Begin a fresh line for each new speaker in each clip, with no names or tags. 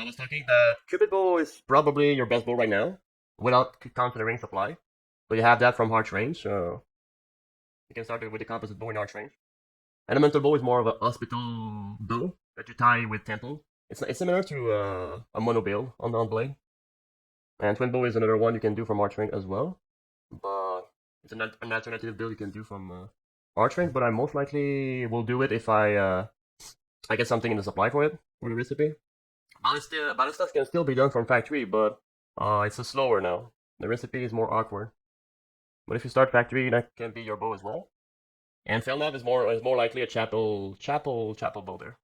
I was talking that Cupid bow is probably your best bow right now, without considering supply. So you have that from Arch range. So you can start with the composite bow in Arch range. Elemental bow is more of a hospital bow that you tie with temple. It's similar to a mono build on blade. And twin bow is another one you can do from Arch range as well. But it's an alternative build you can do from Arch range. But I most likely will do it if I get something in the supply for it for the recipe. Ballistas can still be done from factory, but it's a slower now. The recipe is more awkward. But if you start factory, that can be your bow as well. And Felnav is more likely a chapel bow there.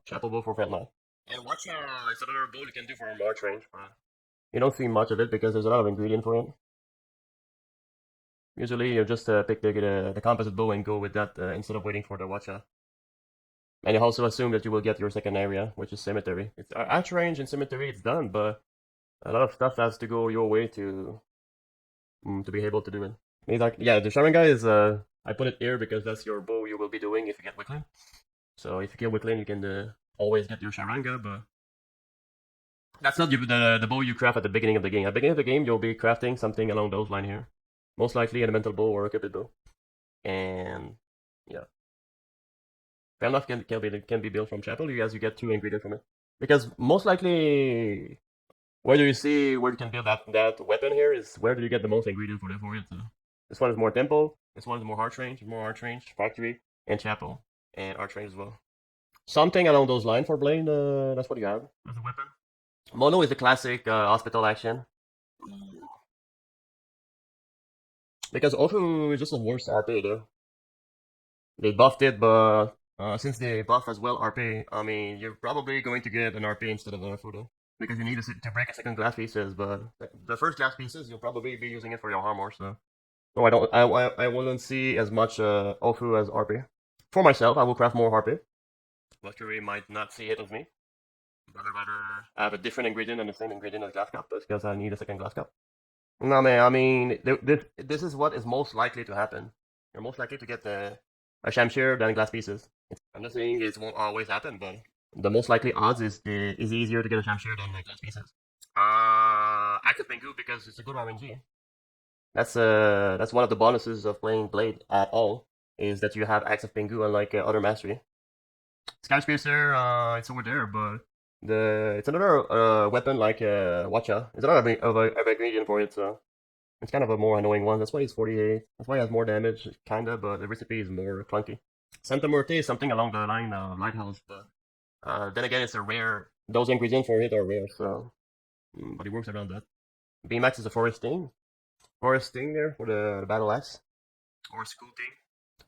Chapel bow for Felnav. And watch it's another bow you can do for a March range, but you don't see much of it because there's a lot of ingredient for it. Usually you just pick the composite bow and go with that instead of waiting for the watcha. And you also assume that you will get your second area, which is cemetery. It's arch range and cemetery. It's done, but a lot of stuff has to go your way to be able to do it. He's like, yeah, the Sharinga is I put it here because that's your bow you will be doing if you get Wicklin. So if you kill Wicklin, you can always get your Sharinga, but that's not the bow you craft at the beginning of the game. At the beginning of the game, you'll be crafting something along those lines here. Most likely an elemental bow or a cupid bow. And yeah. Fair enough can be built from chapel as you get 2 ingredients from it. Because most likely where do you see where you can build that weapon here is where do you get the most ingredients for it. So this one is more temple, this one is more arch range, factory, and chapel. And arch range as well. Something along those lines for Blade, that's what you have as a weapon. Mono is the classic hospital action. Because Ofu is just a worse RP though. They buffed it, but since they buff as well RP, I mean, you're probably going to get an RP instead of an Ofu though. Because you need to break a second glass pieces, but the first glass pieces, you'll probably be using it for your armor, so. No, I don't. I wouldn't see as much Ofu as RP. For myself, I will craft more RP. Luxury might not see it as me. But I'd rather have a different ingredient and the same ingredient as glass cup, because I need a second glass cup. No, man. I mean, this is what is most likely to happen. You're most likely to get a Shamshir than glass pieces. I'm not saying it won't always happen, but the most likely odds is easier to get a Shamshir than glass pieces. Active Pengu because it's a good RNG. That's one of the bonuses of playing Blade at all is that you have active Pengu unlike other mastery. Sky Piercer, it's over there, but it's another weapon like Watcha. It's another of ingredient for it, so it's kind of a more annoying one. That's why he's 48. That's why he has more damage, kinda, but the recipe is more clunky. Santa Muerte is something along the line of Lighthouse, but then again, it's a rare. Those ingredients for it are rare, so but it works around that. Max is a forest sting there for the battle axe, or school thing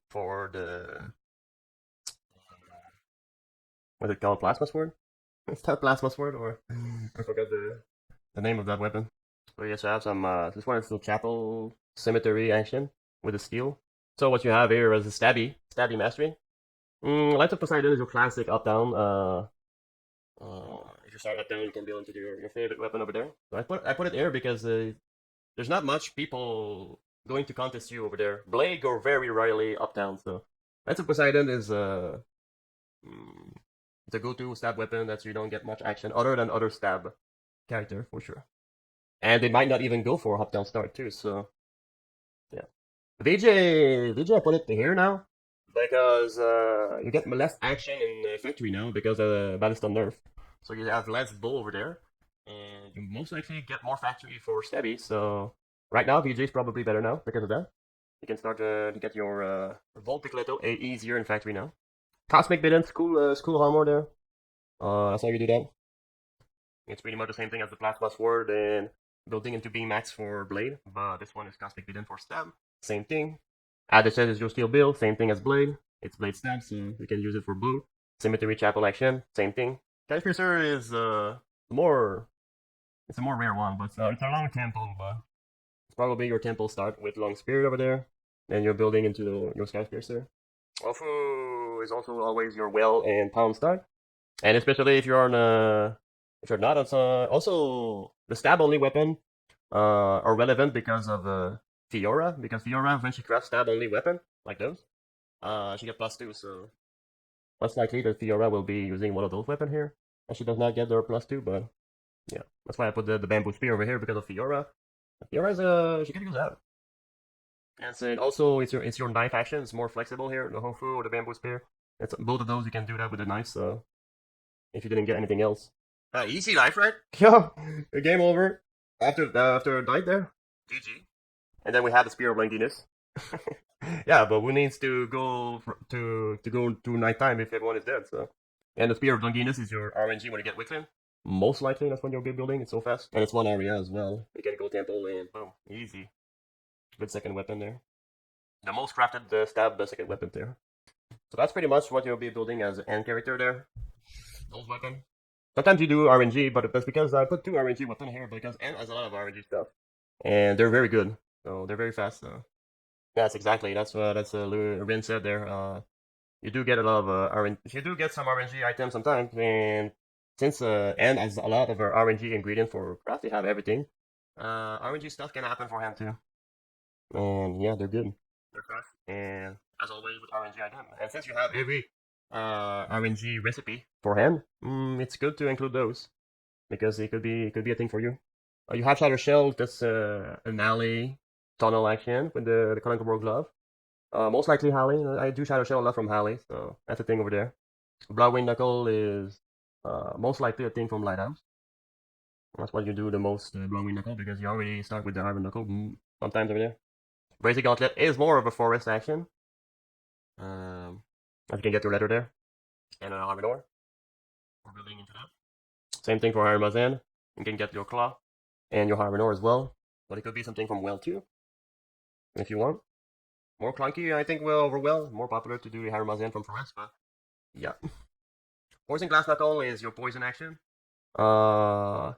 for the what's it called, plasma sword. Is that plasma sword or I forgot the name of that weapon. So yes, I have some. This one is still chapel cemetery action with a steel. So what you have here is a stabby mastery. Lights of Poseidon is your classic up down. If you start up down, you can build into your favorite weapon over there. So I put it here because there's not much people going to contest you over there. Blade go very rarely up down, so Lights of Poseidon is it's a go-to stab weapon that you don't get much action other than other stab character for sure. And they might not even go for a hop down start too, so yeah. VJ I put it here now because you get less action in factory now because of the Ballista nerf. So you have less bull over there, and you most likely get more factory for stabby. So right now VJ is probably better now because of that. You can start to get your Volt Picleto easier in factory now. Cosmic Bidden, school armor there. That's how you do that. It's pretty much the same thing as the Plasma Sword and building into Beam Max for Blade, but this one is Cosmic Bidden for Stab. Same thing. Add the is your steel build, same thing as Blade. It's Blade Stab, so you can use it for blue. Symmetry Chapel action, same thing. Sky Piercer is more. It's a more rare one, but it's a long temple, but it's probably your temple start with Long Spirit over there. Then you're building into your Sky Piercer. Ofu is also always your well and pound start, and especially if you're on if you're not on also the stab only weapon are relevant because of Fiora, because Fiora when she crafts stab only weapon like those, she get +2, so most likely that Fiora will be using one of those weapons here. And she does not get their +2, but yeah, that's why I put the bamboo spear over here because of Fiora. Fiora's she can use that. And so also it's your knife action. It's more flexible here, the Hofu or the bamboo spear. It's both of those you can do that with the knife. So if you didn't get anything else, easy knife, right? Yeah, game over. After a night there, GG. And then we have the spear of Langinus. Yeah, but who needs to go to go to nighttime if everyone is dead? So, and the spear of Longinus is your RNG when you get Wicklin. Most likely that's when you'll be building. It's so fast, and it's one area as well. You can go temple and boom, easy. Good second weapon there. The most crafted stab, the second weapon there. So that's pretty much what you'll be building as an end character there. Old weapon. Sometimes you do RNG, but that's because I put 2 RNG weapon here because N has a lot of RNG stuff, and they're very good. So they're very fast. So yes, exactly. That's Rin said there. You do get a lot of RNG. You do get some RNG items sometimes, and since N has a lot of RNG ingredient for craft, you have everything. RNG stuff can happen for him too, and yeah, they're good. They're fast, and as always with RNG item. And since you have every RNG recipe for him, it's good to include those because it could be a thing for you. You have Shatter Shell. That's an alley tunnel action with the Collectible Glove. Most likely Halley. I do Shadow Shell a lot from Halley, so that's a thing over there. Bloodwing Knuckle is most likely a thing from Lighthouse. That's why you do the most Bloodwing Knuckle because you already start with the Iron Knuckle sometimes over there. Brazy Gauntlet is more of a forest action. As you can get your letter there. And an Iron Ore. We're building into that. Same thing for Iron Mazan. You can get your Claw and your Iron Ore as well. But it could be something from Well too, if you want. More clunky, I think, over Well. More popular to do the Iron Mazan from Forest, but yeah. Poison Glass Knuckle is your poison action. Uh,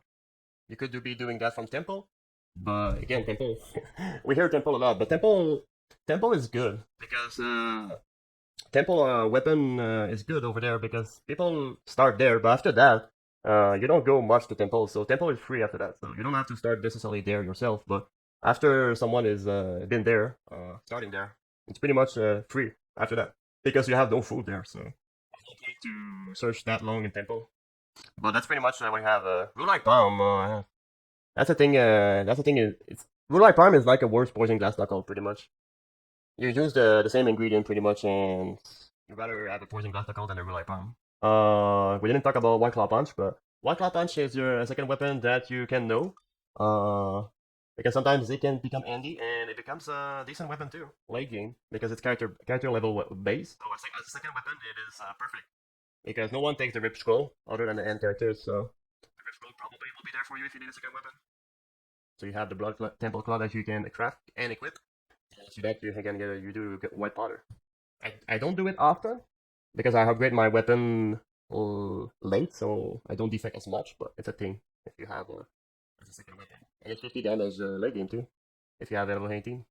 you could be doing that from Temple, but again, Temple. We hear Temple a lot, but Temple is good because Temple weapon is good over there because people start there, but after that, you don't go much to Temple, so Temple is free after that, so you don't have to start necessarily there yourself. But after someone is been there, starting there, it's pretty much free after that because you have no food there, so to search that long in Temple. But that's pretty much what we have. Rulite Palm. That's the thing. That's the thing. It's Rulite Palm is like a worse poison glass knuckle, pretty much. You use the same ingredient pretty much, and you rather have a poison glass knuckle than a Rulite Palm. We didn't talk about One Claw Punch, but One Claw Punch is your second weapon that you can know. Uh, because sometimes it can become handy, and it becomes a decent weapon too, late game, because it's character level base. So as a second weapon, it is perfect because no one takes the Rip Scroll other than the end characters, so the Rip Scroll probably will be there for you if you need a second weapon. So you have the Blood Temple Claw that you can craft and equip. And so that you can get White Powder. I don't do it often because I upgrade my weapon late, so I don't defect as much. But it's a thing if you have as a second weapon, and it's 50 damage late game too if you have level 18.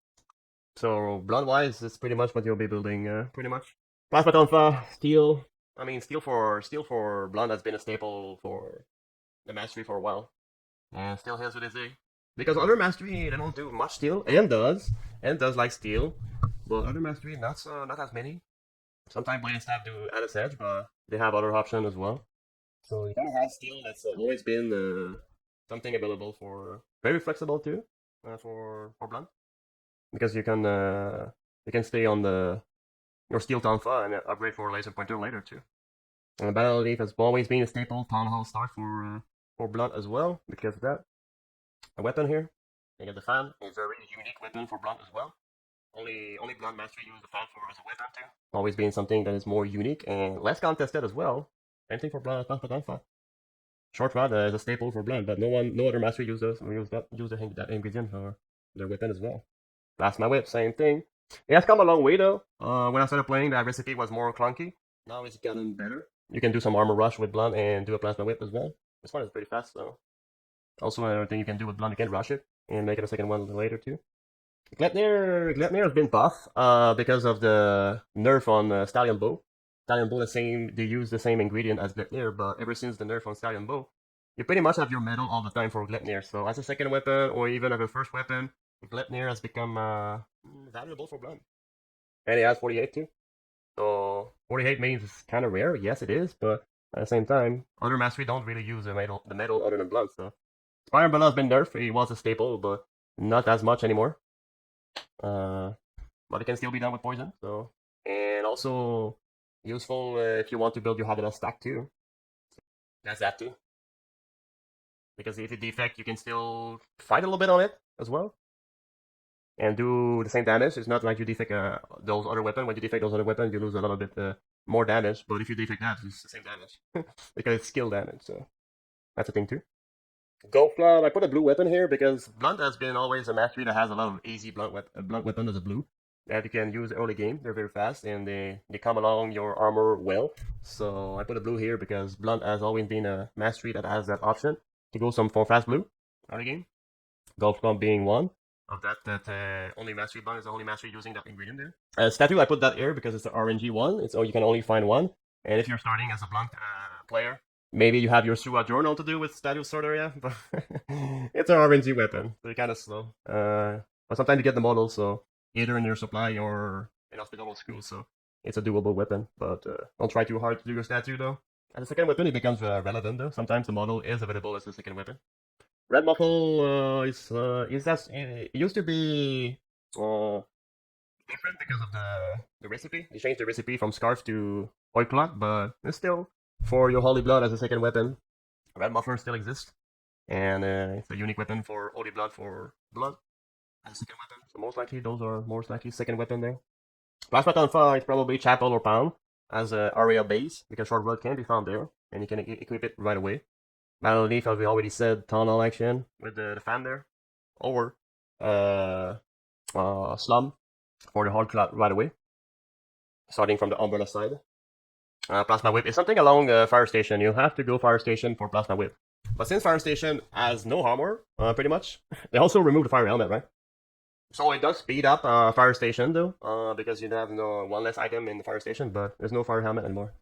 So blood wise, it's pretty much what you'll be building. Pretty much. Plasma Tonfa, Steel. I mean, Steel for Blunt has been a staple for the mastery for a while, and still has with his A. Because other mastery they don't do much Steel, and does like Steel, but other mastery not as many. Sometimes Blade and Staff do add a edge, but they have other options as well. So you kind of have Steel that's always been something available for very flexible too for Blunt because you can stay on your Steel Tonfa and upgrade for Laser Pointer later too. And Battle Leaf has always been a staple Town Hall start for Blunt as well because of that. A weapon here, you get the fan. It's a really unique weapon for Blunt as well. Only Blunt Master use the fan for as a weapon too. Always being something that is more unique and less contested as well. Same thing for Blunt Tonfa. Short Rod is a staple for Blunt, but no other master uses that ingredient for their weapon as well. Plasma Whip, same thing. It has come a long way though. When I started playing, that recipe was more clunky. Now it's gotten better. You can do some armor rush with Blunt and do a Plasma Whip as well. This one is pretty fast though. Also, another thing you can do with Blunt, you can rush it and make it a second one later too. Gleipnir has been buff because of the nerf on Stallion Bow. Stallion Bow they use the same ingredient as Gleipnir, but ever since the nerf on Stallion Bow, you pretty much have your metal all the time for Gleipnir. So as a second weapon or even as a first weapon, Gleipnir has become valuable for Blunt. And it has 48 too. So 48 means it's kind of rare. Yes, it is, but At the same time, other mastery don't really use the metal other than blunt. So Fire Umbrella has been nerfed. It was a staple, but not as much anymore. Uh, but it can still be done with poison. So and also useful if you want to build your Hadada stack too. That's that too. Because if it defect, you can still fight a little bit on it as well and do the same damage. It's not like you defect those other weapons. When you defect those other weapons, you lose a little bit more damage. But if you defect that, it's the same damage because it's skill damage. So that's a thing too. Golf Club. I put a blue weapon here because blunt has been always a mastery that has a lot of easy blunt weapon as a blue that you can use early game. They're very fast and they come along your armor well. So I put a blue here because blunt has always been a mastery that has that option to go some for fast blue early game. Golf Club being one of that only mastery blunt is the only mastery using that ingredient there. Statue I put that here because it's the RNG one. It's you can only find one. And if you're starting as a blunt player, maybe you have your Sua journal to do with statue sorter, yeah, but it's an RNG weapon, so you're kind of slow. But sometimes you get the model, so either in your supply or in hospital school, so it's a doable weapon. But don't try too hard to do your statue though. As a second weapon, it becomes relevant though. Sometimes the model is available as a second weapon. Red Muffle is that it used to be different because of the recipe. They changed the recipe from Scarf to Oiklat, but it's still for your Holy Blood as a second weapon. Red Muffler still exists, and it's a unique weapon for Holy Blood for blood as a second weapon. So most likely those are most likely second weapon there. Plasma Tonfa is probably Chapel or Pound as a area base because Short Blood can be found there, and you can equip it right away. Battle Leaf, as we already said, Tunnel action with the fan there, or Slum for the hard cloud right away, starting from the umbrella side. Plasma Whip is something along Fire Station. You have to go Fire Station for Plasma Whip. But since Fire Station has no armor, pretty much, they also removed the Fire Helmet, right? So it does speed up Fire Station though, because you have no one less item in the Fire Station, but there's no Fire Helmet anymore.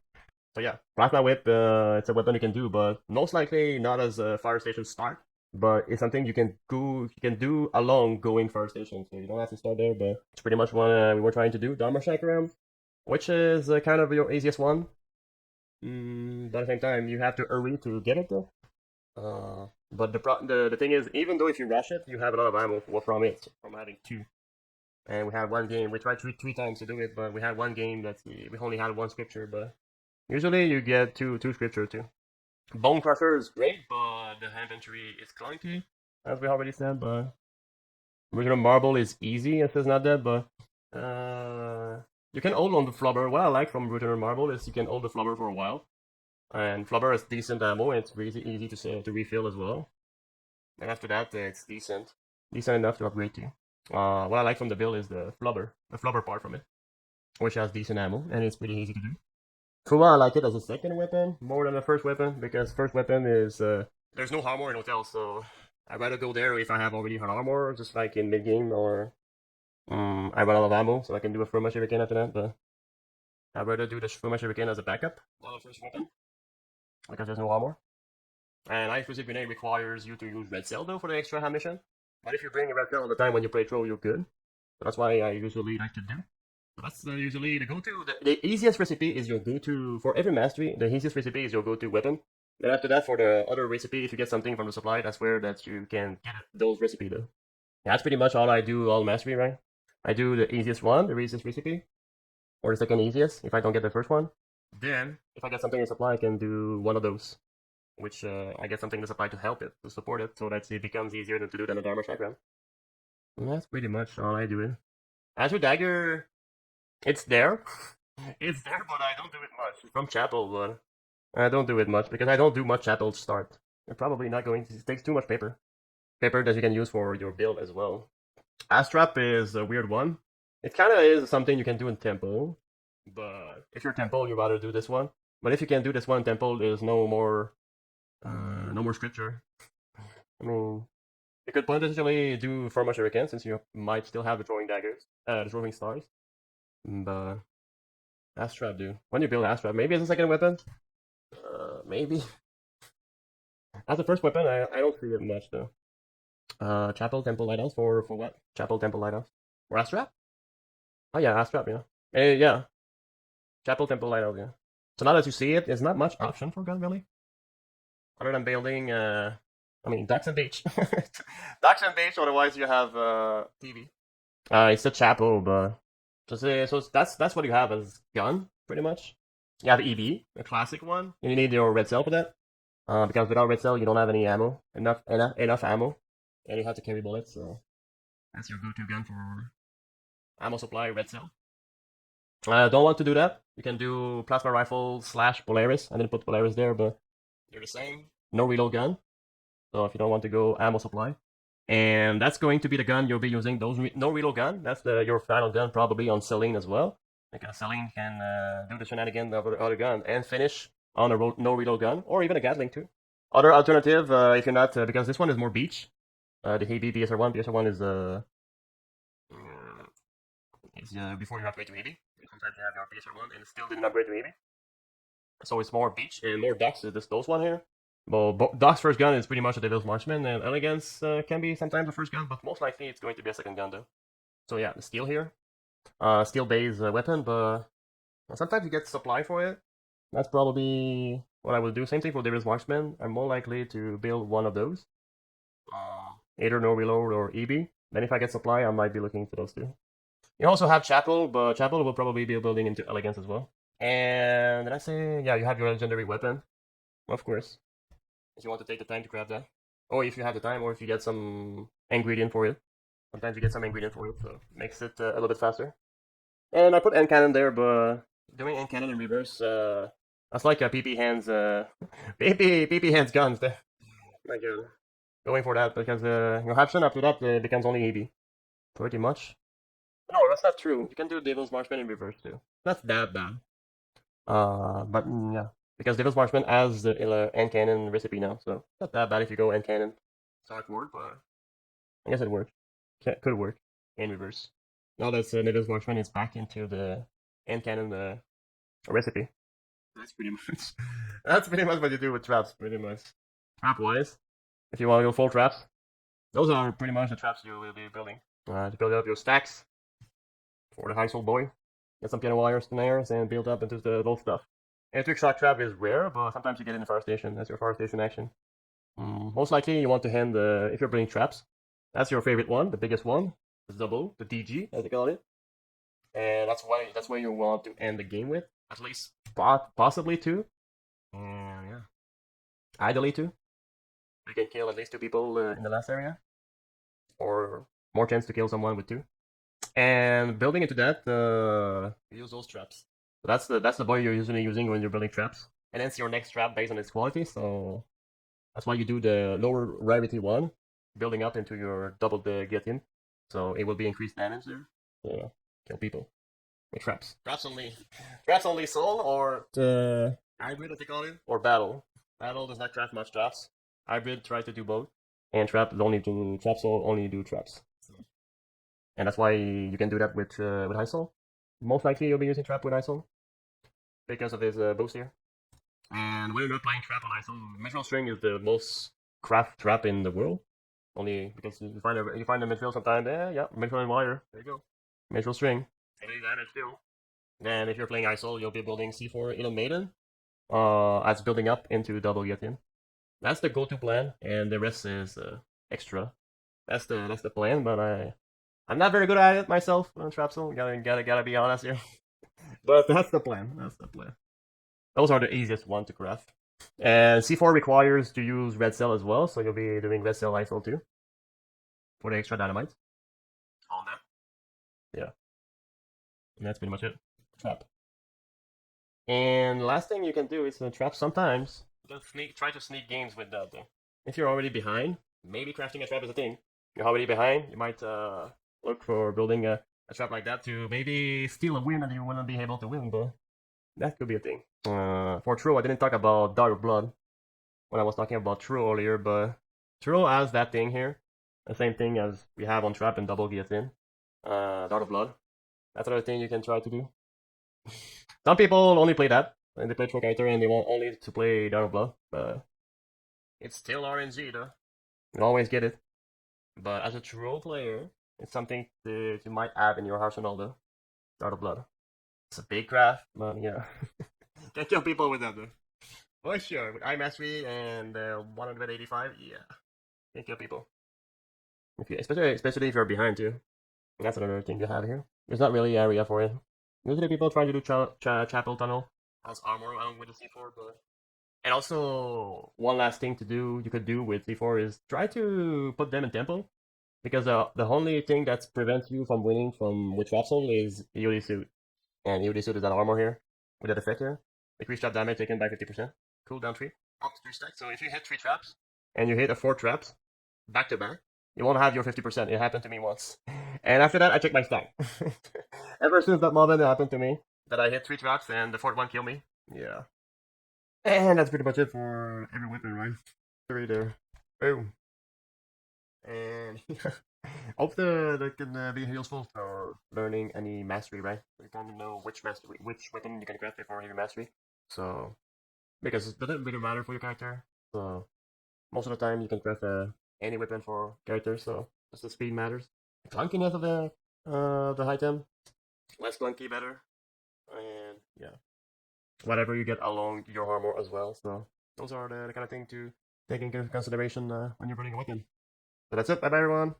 So yeah, Plasma Whip, it's a weapon you can do, but most likely not as a Fire Station start. But it's something you can do along going Fire Station, so you don't have to start there. But it's pretty much what we were trying to do, Dharma Chakram, which is kind of your easiest one. But at the same time, you have to hurry to get it though. But the thing is, even though if you rush it, you have a lot of ammo from it, from having two. And we had one game. We tried three times to do it, but we had one game that we only had one scripture. But usually you get two scripture too. Bone Crusher is great, but the inventory is clunky, as we already said. But Original Marble is easy if it's not dead, but you can hold on the Flubber. What I like from Original Marble is you can hold the Flubber for a while. And Flubber has decent ammo, and it's really easy to refill as well. And after that, it's decent enough to upgrade to. What I like from the build is the flubber part from it, which has decent ammo, and it's pretty easy to do. Fuma, I like it as a second weapon more than a first weapon, because first weapon is, there's no armor in hotel, so I'd rather go there if I have already had armor, just like in mid-game, or I run out of ammo, so I can do a Fuma Shuriken after that, but I'd rather do the Fuma Shuriken as a backup than a first weapon, because there's no armor. And Ice Explosive Grenade requires you to use Red Cell though for the extra mission. But if you bring a Red Cell all the time when you play Troll, you're good. So that's why I usually like to do. So that's usually the go-to. The easiest recipe is your go-to for every mastery. The easiest recipe is your go-to weapon. Then after that, for the other recipe, if you get something from the supply, that's where that you can get those recipe though. That's pretty much all I do all mastery, right? I do the easiest one, the easiest recipe, or the second easiest if I don't get the first one. Then, if I get something in supply, I can do one of those, which I get something to supply to help it, to support it, so that it becomes easier to do than a Dharma Chakram. And that's pretty much all I do it. Azure Dagger, it's there. It's there, but I don't do it much. It's from Chapel, but I don't do it much because I don't do much Chapel start. You're probably not going to. It takes too much paper. Paper that you can use for your build as well. Astrap is a weird one. It kind of is something you can do in Temple, but if you're Temple, you rather do this one. But if you can do this one in Temple, there's no more scripture. I mean, you could potentially do Forma Shuriken since you might still have the throwing daggers, the throwing stars. But Astrap, dude. When you build Astrap, maybe as a second weapon. Maybe as a first weapon, I don't see it much though. Chapel Temple Lighthouse for what? Chapel Temple Lighthouse for Astrap? Oh yeah, Astrap, yeah. Yeah. Chapel Temple Lighthouse, yeah. So now that you see it, there's not much option for gun really, other than building. I mean, Ducks and Beach. Ducks and Beach. Otherwise, you have TV. It's a chapel, but that's what you have as gun pretty much. You have EB, the classic one, and you need your red cell for that. Because without red cell, you don't have any ammo, enough ammo, and you have to carry bullets. So that's your go-to gun for ammo supply, red cell. Don't want to do that. You can do plasma rifle slash Polaris. I didn't put Polaris there, but they're the same. No reload gun. So if you don't want to go ammo supply, and that's going to be the gun you'll be using. Those no reload gun. That's your final gun probably on Celine as well. Because Celine can do the shenanigans of the other gun and finish on a no reload gun, or even a Gatling too. Other alternative, if you're not, because this one is more beach. The Heavy BSR1. BSR1 is before you upgrade to Heavy. Sometimes you have your BSR1 and it still didn't upgrade to Heavy. So it's more beach and more ducks. Is this those one here? Well, Doc's first gun is pretty much a Devil's Marksman, and Elegance can be sometimes the first gun, but most likely it's going to be a second gun though. So yeah, the steel here, steel-based weapon, but sometimes you get supply for it. That's probably what I will do. Same thing for Devil's Marksman. I'm more likely to build one of those, either no reload or EB. Then if I get supply, I might be looking for those two. You also have Chapel, but Chapel will probably be building into Elegance as well. And did I say, yeah, you have your legendary weapon, of course. If you want to take the time to craft that, or if you have the time, or if you get some ingredient for it. Sometimes you get some ingredient for it, so it makes it a little bit faster. And I put end cannon there, but doing end cannon in reverse, that's like a PP hands, PP hands guns there. Like going for that because your option after that becomes only AB, pretty much. No, that's not true. You can do Devil's Marksman in reverse too. That's that bad. But yeah, because Devil's Marksman has the end cannon recipe now, so not that bad if you go end cannon. Dark word, but I guess it worked. Could work in reverse. Now that Devil's Marksman is back into the end cannon recipe. That's pretty much. That's pretty much what you do with traps. Pretty much. Trap wise, if you want to go full traps, those are pretty much the traps you will be building. To build up your stacks for the high soul boy. Get some piano wire snares and build up into the old stuff. Electric shock trap is rare, but sometimes you get it in the fire station. That's your fire station action. Most likely you want to hand if you're building traps. That's your favorite one, the biggest one. The double, the DG, as they call it. And that's why you want to end the game with. At least possibly two. And yeah. Ideally two. You can kill at least two people in the last area. Or more chance to kill someone with two. And building into that, you use those traps. So that's the boy you're usually using when you're building traps. And then it's your next trap based on its quality, so that's why you do the lower rarity one, building up into your double the guillotine. So it will be increased damage there. So kill people with traps. Traps only soul or the hybrid as they call it, or battle. Battle does not craft much traps. Hybrid tries to do both, and traps only do traps. And that's why you can do that with high soul. Most likely you'll be using trap with high soul because of his boost here. And when you're not playing trap on high soul, Mithril String is the most craft trap in the world. Only because you find a Mithril sometime. Yeah, Mithril and wire. There you go. Mithril String. Any damage too. Then if you're playing high soul, you'll be building C4 Illuminated Maiden. As building up into double guillotine. That's the go-to plan, and the rest is extra. That's the plan, but I'm not very good at it myself on trap soul. Gotta be honest here. But that's the plan. That's the plan. Those are the easiest one to craft. And C4 requires to use red cell as well, so you'll be doing red cell ISO too for the extra dynamite. On that. Yeah. And that's pretty much it. Trap. And last thing you can do is trap sometimes. Just try to sneak games with that though. If you're already behind, maybe crafting a trap is a thing. You're already behind, you might look for building a trap like that to maybe steal a win and you wouldn't be able to win, but that could be a thing. For True, I didn't talk about Dark Blood when I was talking about True earlier, but True has that thing here. The same thing as we have on Trap and Double Guillotine. Dark of Blood. That's another thing you can try to do. Some people only play that, and they play True character and they want only to play Dark of Blood, but it's still RNG though. You always get it. But as a True player, it's something that you might have in your arsenal though. Dark of Blood. It's a big craft, but yeah. Can't kill people with that though. For sure, with eye mastery and 185, yeah, can't kill people. If you, especially if you're behind too. That's another thing you have here. There's not really area for it. Usually people try to do chapel tunnel as armor along with the C4, but and also one last thing to do you could do with C4 is try to put them in temple because the only thing that prevents you from winning from with trap zone is EOD suit, and EOD suit is that armor here with that effect here. Increase trap damage taken by 50%. Cooldown 3. Up to 3 stacks. So if you hit 3 traps and you hit a 4 traps back to back, you won't have your 50%. It happened to me once. And after that, I checked my stack. Ever since that moment, it happened to me that I hit 3 traps and the fourth one killed me. Yeah. And that's pretty much it for every weapon, right? Three there. Boom. And hope the can be useful for learning any mastery, right? You kind of know which mastery, which weapon you can craft before heavy mastery. So because it doesn't really matter for your character. So most of the time you can craft any weapon for characters. So just the speed matters. Clunkiness of the item, less clunky better, and yeah, whatever you get along your armor as well. So those are the kind of thing to take into consideration when you're running a weapon. So that's it. Bye bye everyone.